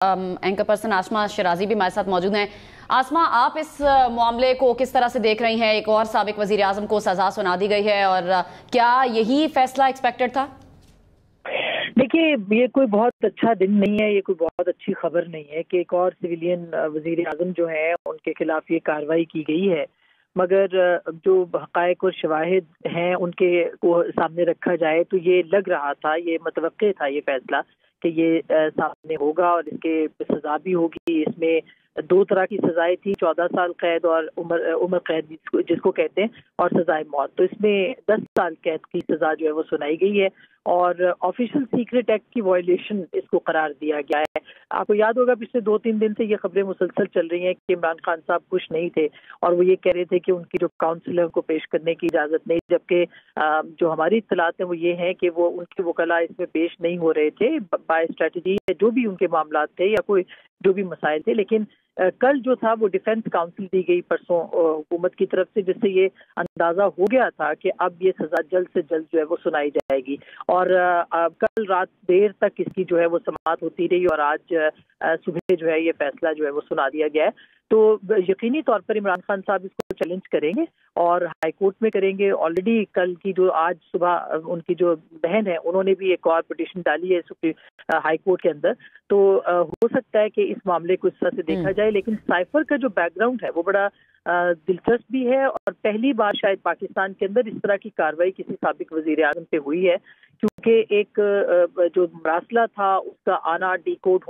Anchor person आसमा शराजी भी हमारे साथ मौजूद हैं। आसमा, आप इस मामले को किस तरह से देख रही हैं? एक और साबिक वजीर आजम को सजा सुना दी गई है और क्या यही फैसला एक्सपेक्टेड था? देखिए, ये कोई बहुत अच्छा दिन नहीं है, ये कोई बहुत अच्छी खबर नहीं है कि एक और सिविलियन वजीर आजम जो है उनके खिलाफ ये कार्रवाई की गई है। मगर जो हक़ाइक़ और शवाहिद हैं उनके को सामने रखा जाए तो ये लग रहा था, ये मतवक्के था ये फैसला कि ये सामने होगा और इसके सज़ा भी होगी। इसमें दो तरह की सजाएं थी, 14 साल कैद और उम्र कैद जिसको कहते हैं, और सजाए मौत। तो इसमें 10 साल कैद की सजा जो है वो सुनाई गई है और ऑफिशियल सीक्रेट एक्ट की वायलेशन इसको करार दिया गया है। आपको याद होगा पिछले 2-3 दिन से ये खबरें मुसलसल चल रही हैं कि इमरान खान साहब खुश नहीं थे और वो ये कह रहे थे कि उनकी जो काउंसलर को पेश करने की इजाज़त नहीं, जबकि जो हमारी इत्तलात है वो ये है कि वो उनके वकला इसमें पेश नहीं हो रहे थे बाय स्ट्रेटजी, जो भी उनके मामला थे या कोई जो भी मसाइल थे। लेकिन कल जो था वो डिफेंस काउंसिल दी गई परसों हुकूमत की तरफ से, जिससे ये अंदाजा हो गया था कि अब ये सजा जल्द से जल्द जो है वो सुनाई जाएगी। और कल रात देर तक इसकी जो है वो समाअत होती रही और आज सुबह जो है ये फैसला जो है वो सुना दिया गया है। तो यकीनी तौर पर इमरान खान साहब इसको चैलेंज करेंगे और हाई कोर्ट में करेंगे। ऑलरेडी कल की जो आज सुबह उनकी जो बहन है उन्होंने भी एक और पिटीशन डाली है सुप्रीम हाई कोर्ट के अंदर। तो हो सकता है कि इस मामले को इस तरह से देखा जाए। लेकिन साइफर का जो बैकग्राउंड है वो बड़ा दिलचस्प भी है और पहली बार शायद पाकिस्तान के अंदर इस तरह की कार्रवाई किसी साबिक वजीर आजम पे हुई है, क्योंकि एक जो मरासला था उसका आना, डिकोड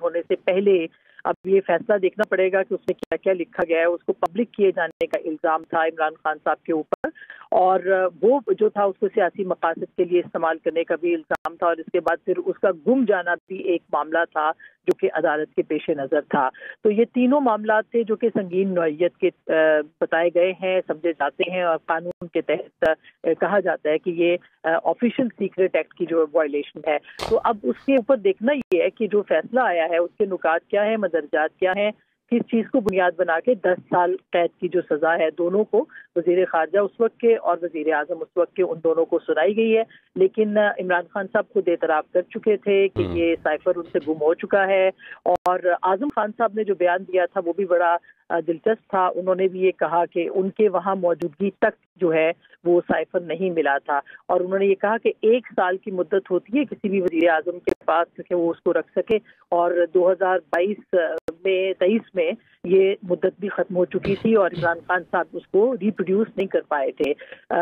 होने से पहले अब ये फैसला देखना पड़ेगा कि उसमें क्या क्या लिखा गया है। उसको पब्लिक किए जाने का इल्ज़ाम था इमरान खान साहब के ऊपर और वो जो था उसको सियासी मकासद के लिए इस्तेमाल करने का भी इल्ज़ाम था और इसके बाद फिर उसका गुम जाना भी एक मामला था जो कि अदालत के पेश नज़र था। तो ये तीनों मामला थे जो कि संगीन नौइयत के बताए गए हैं, समझे जाते हैं और कानून के तहत कहा जाता है कि ये ऑफिशियल सीक्रेट एक्ट की जो वायलेशन है। तो अब उसके ऊपर देखना ये है कि जो फैसला आया है उसके नुकात क्या है, मदरजात क्या है, किस चीज़ को बुनियाद बना के 10 साल कैद की जो सज़ा है दोनों को, वज़ीर ख़ारजा उस वक्त के और वज़ीर आज़म उस वक्त के, उन दोनों को सुनाई गई है। लेकिन इमरान खान साहब खुद एतराफ़ कर चुके थे कि ये साइफर उनसे गुम हो चुका है और आज़म खान साहब ने जो बयान दिया था वो भी बड़ा दिलचस्प था। उन्होंने भी ये कहा कि उनके वहाँ मौजूदगी तक जो है वो साइफर नहीं मिला था और उन्होंने ये कहा कि 1 साल की मुद्दत होती है किसी भी वज़ीर आज़म के पास कि वो उसको रख सके और 2023 में ये मुद्दत भी ख़त्म हो चुकी थी और इमरान खान साहब उसको रिप्रोड्यूस नहीं कर पाए थे।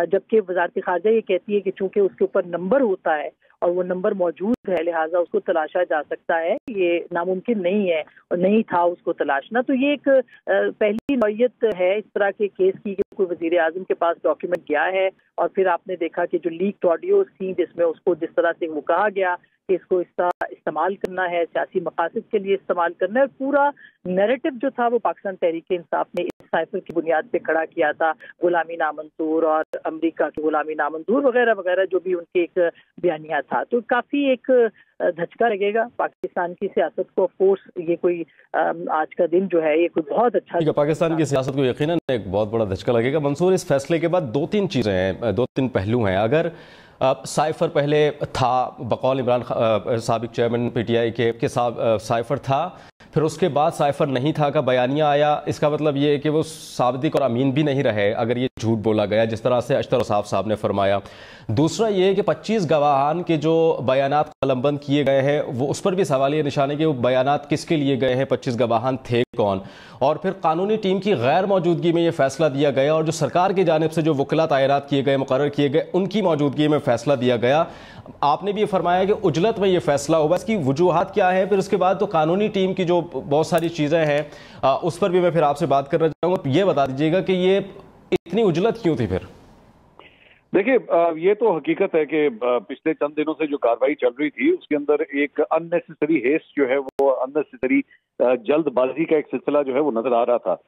जबकि वज़ारत ख़ारजा ये कहती है कि चूँकि उसके ऊपर नंबर होता है और वो नंबर मौजूद है लिहाजा उसको तलाशा जा सकता है, ये नामुमकिन नहीं है और नहीं था उसको तलाशना। तो ये एक पहली नौइयत है इस तरह के केस की कि कोई वज़ीर आज़म के पास डॉक्यूमेंट गया है और फिर आपने देखा कि जो लीक्ड ऑडियोज थी जिसमें उसको जिस तरह से वो कहा गया कि इसको इस्तेमाल करना है, सियासी मकासद के लिए इस्तेमाल करना है। पूरा नैरेटिव जो था वो पाकिस्तान तहरीक इंसाफ ने इस साइफर की बुनियाद पे खड़ा किया था। गुलामी नामंजूर और अमेरिका की गुलामी नामंजूर वगैरह वगैरह जो भी उनके एक बयानिया था। तो काफ़ी एक धचका लगेगा पाकिस्तान की सियासत को। ऑफ कोर्स ये कोई आज का दिन जो है ये कोई बहुत अच्छा पाकिस्तान की सियासत को यकीनन एक बहुत बड़ा धचका लगेगा। मंसूर, इस फैसले के बाद 2-3 चीज़ें हैं, 2-3 पहलू हैं। अगर साइफर पहले था, बकौल इमरान साबिक चेयरमैन PTI के साइफर था, फिर उसके बाद साइफर नहीं था का बयानिया आया, इसका मतलब ये है कि वो सादिक और अमीन भी नहीं रहे अगर ये झूठ बोला गया जिस तरह से अशतर औसाफ साहब ने फरमाया। दूसरा ये है कि 25 गवाहान के जो बयानात कलमबंद किए गए हैं वो उस पर भी सवालिया निशान है कि वो बयानात किसके लिए गए हैं, 25 गवाहान थे कौन। और फिर कानूनी टीम की गैर मौजूदगी में ये फैसला दिया गया और जो सरकार की जानिब से जो वकला तैनात किए गए, मुकर्रर किए गए, उनकी मौजूदगी में फैसला दिया गया। आपने भी ये फरमाया कि उजलत में ये फैसला हुआ, इसकी वजूहात क्या है? फिर उसके बाद तो कानूनी टीम की जो बहुत सारी चीज़ें हैं उस पर भी मैं फिर आपसे बात करना चाहूँगा। ये बता दीजिएगा कि ये इतनी उजलत क्यों थी फिर? देखिए, ये तो हकीकत है कि पिछले चंद दिनों से जो कार्रवाई चल रही थी उसके अंदर एक अननेसेसरी हेस्ट जो है वो अननेसेसरी जल्दबाजी का एक सिलसिला जो है वो नजर आ रहा था।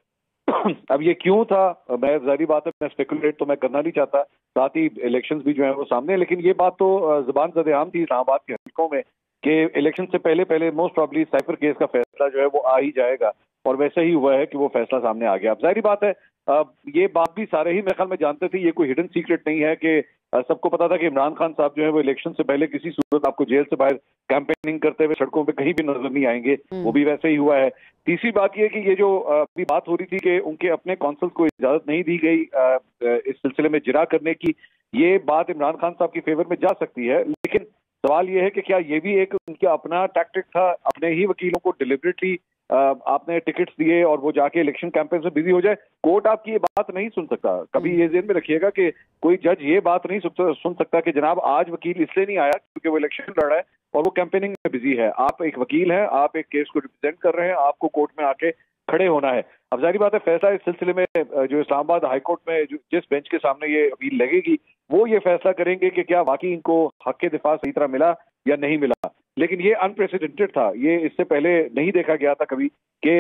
अब ये क्यों था, मैं जाहिर बात है मैं स्पेकुलेट तो मैं करना नहीं चाहता, साथ ही इलेक्शंस भी जो है वो सामने, लेकिन ये बात तो जुबान ज़द-ए-आम थी इस्लामाबाद के हल्कों में कि इलेक्शन से पहले मोस्ट प्रॉब्ली साइफर केस का फैसला जो है वो आ ही जाएगा। اور वैसे ही हुआ है कि वो फैसला सामने आ गया। अब जाहिर बात है ये बात भी सारे ही मेरे ख्याल में जानते थे, ये कोई हिडन सीक्रेट नहीं है कि सबको पता था कि इमरान खान साहब जो है वो इलेक्शन से पहले किसी सूरत आपको जेल से बाहर कैंपेनिंग करते हुए सड़कों पे कहीं भी नजर नहीं आएंगे, वो भी वैसे ही हुआ है। तीसरी बात ये कि ये जो अभी बात हो रही थी कि उनके अपने कौंसल्स को इजाजत नहीं दी गई इस सिलसिले में जिरा करने की, ये बात इमरान खान साहब की फेवर में जा सकती है, लेकिन सवाल ये है कि क्या ये भी एक उनका अपना टैक्टिक था, अपने ही वकीलों को डिलिबरेटली आपने टिकट्स दिए और वो जाके इलेक्शन कैंपेन से बिजी हो जाए। कोर्ट आपकी ये बात नहीं सुन सकता। कभी ये ज़हन में रखिएगा कि कोई जज ये बात नहीं सुन सकता कि जनाब आज वकील इसलिए नहीं आया क्योंकि वो इलेक्शन लड़ रहा है और वो कैंपेनिंग में बिजी है। आप एक वकील हैं, आप एक केस को रिप्रेजेंट कर रहे हैं, आपको कोर्ट में आके खड़े होना है। अब जाहिर बात है फैसला इस सिलसिले में जो इस्लामाबाद हाई कोर्ट में जिस बेंच के सामने ये अपील लगेगी वो ये फैसला करेंगे कि क्या वाकई इनको हक के दिफा सही तरह मिला या नहीं मिला। लेकिन ये अनप्रेसिडेंटेड था, ये इससे पहले नहीं देखा गया था कभी कि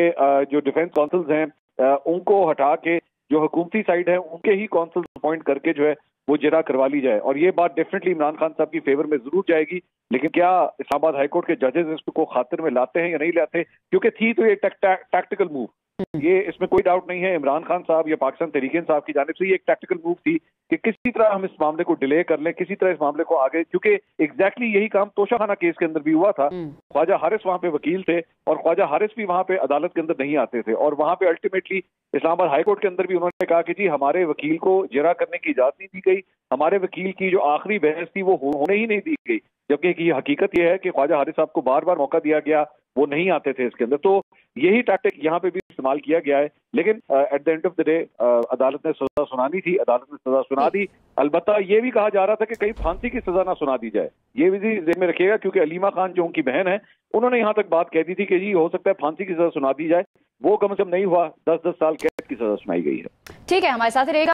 जो डिफेंस काउंसिल्स हैं उनको हटा के जो हुकूमती साइड है उनके ही काउंसिल्स अपॉइंट करके जो है वो जिरा करवा ली जाए। और ये बात डेफिनेटली इमरान खान साहब की फेवर में जरूर जाएगी, लेकिन क्या इस्लामाबाद हाई कोर्ट के जजेस इसको खातिर में लाते हैं या नहीं लाते, क्योंकि थी तो ये टैक्टिकल मूव, ये इसमें कोई डाउट नहीं है। इमरान खान साहब या पाकिस्तान तहरीक इंसाफ की जानिब से ये एक टैक्टिकल मूव थी कि किसी तरह हम इस मामले को डिले कर लें, किसी तरह इस मामले को आगे, क्योंकि एग्जैक्टली यही काम तोशाखाना केस के अंदर भी हुआ था। ख्वाजा हारिस वहां पे वकील थे और ख्वाजा हारिस भी वहां पे अदालत के अंदर नहीं आते थे और वहां पे अल्टीमेटली इस्लामाबाद हाई कोर्ट के अंदर भी उन्होंने कहा कि जी हमारे वकील को जिरा करने की इजाजत नहीं दी गई, हमारे वकील की जो आखिरी बहस थी वो होने ही नहीं दी गई, जबकि ये हकीकत यह है कि ख्वाजा हारिस साहब को बार बार मौका दिया गया, वो नहीं आते थे इसके अंदर। तो यही टैक्टिक यहाँ पे भी इस्तेमाल किया गया है। लेकिन at the end of the day अदालत ने सजा सुनानी थी, अदालत ने सजा सुना दी। अलबत्ता ये भी कहा जा रहा था कि कहीं फांसी की सजा ना सुना दी जाए, ये भी ज़हन में रखिएगा, क्योंकि अलीमा खान जो उनकी बहन है उन्होंने यहाँ तक बात कह दी थी कि जी हो सकता है फांसी की सजा सुना दी जाए, वो कम से कम नहीं हुआ, 10-10 साल कैद की सजा सुनाई गई है। ठीक है, हमारे साथ ही रहेगा।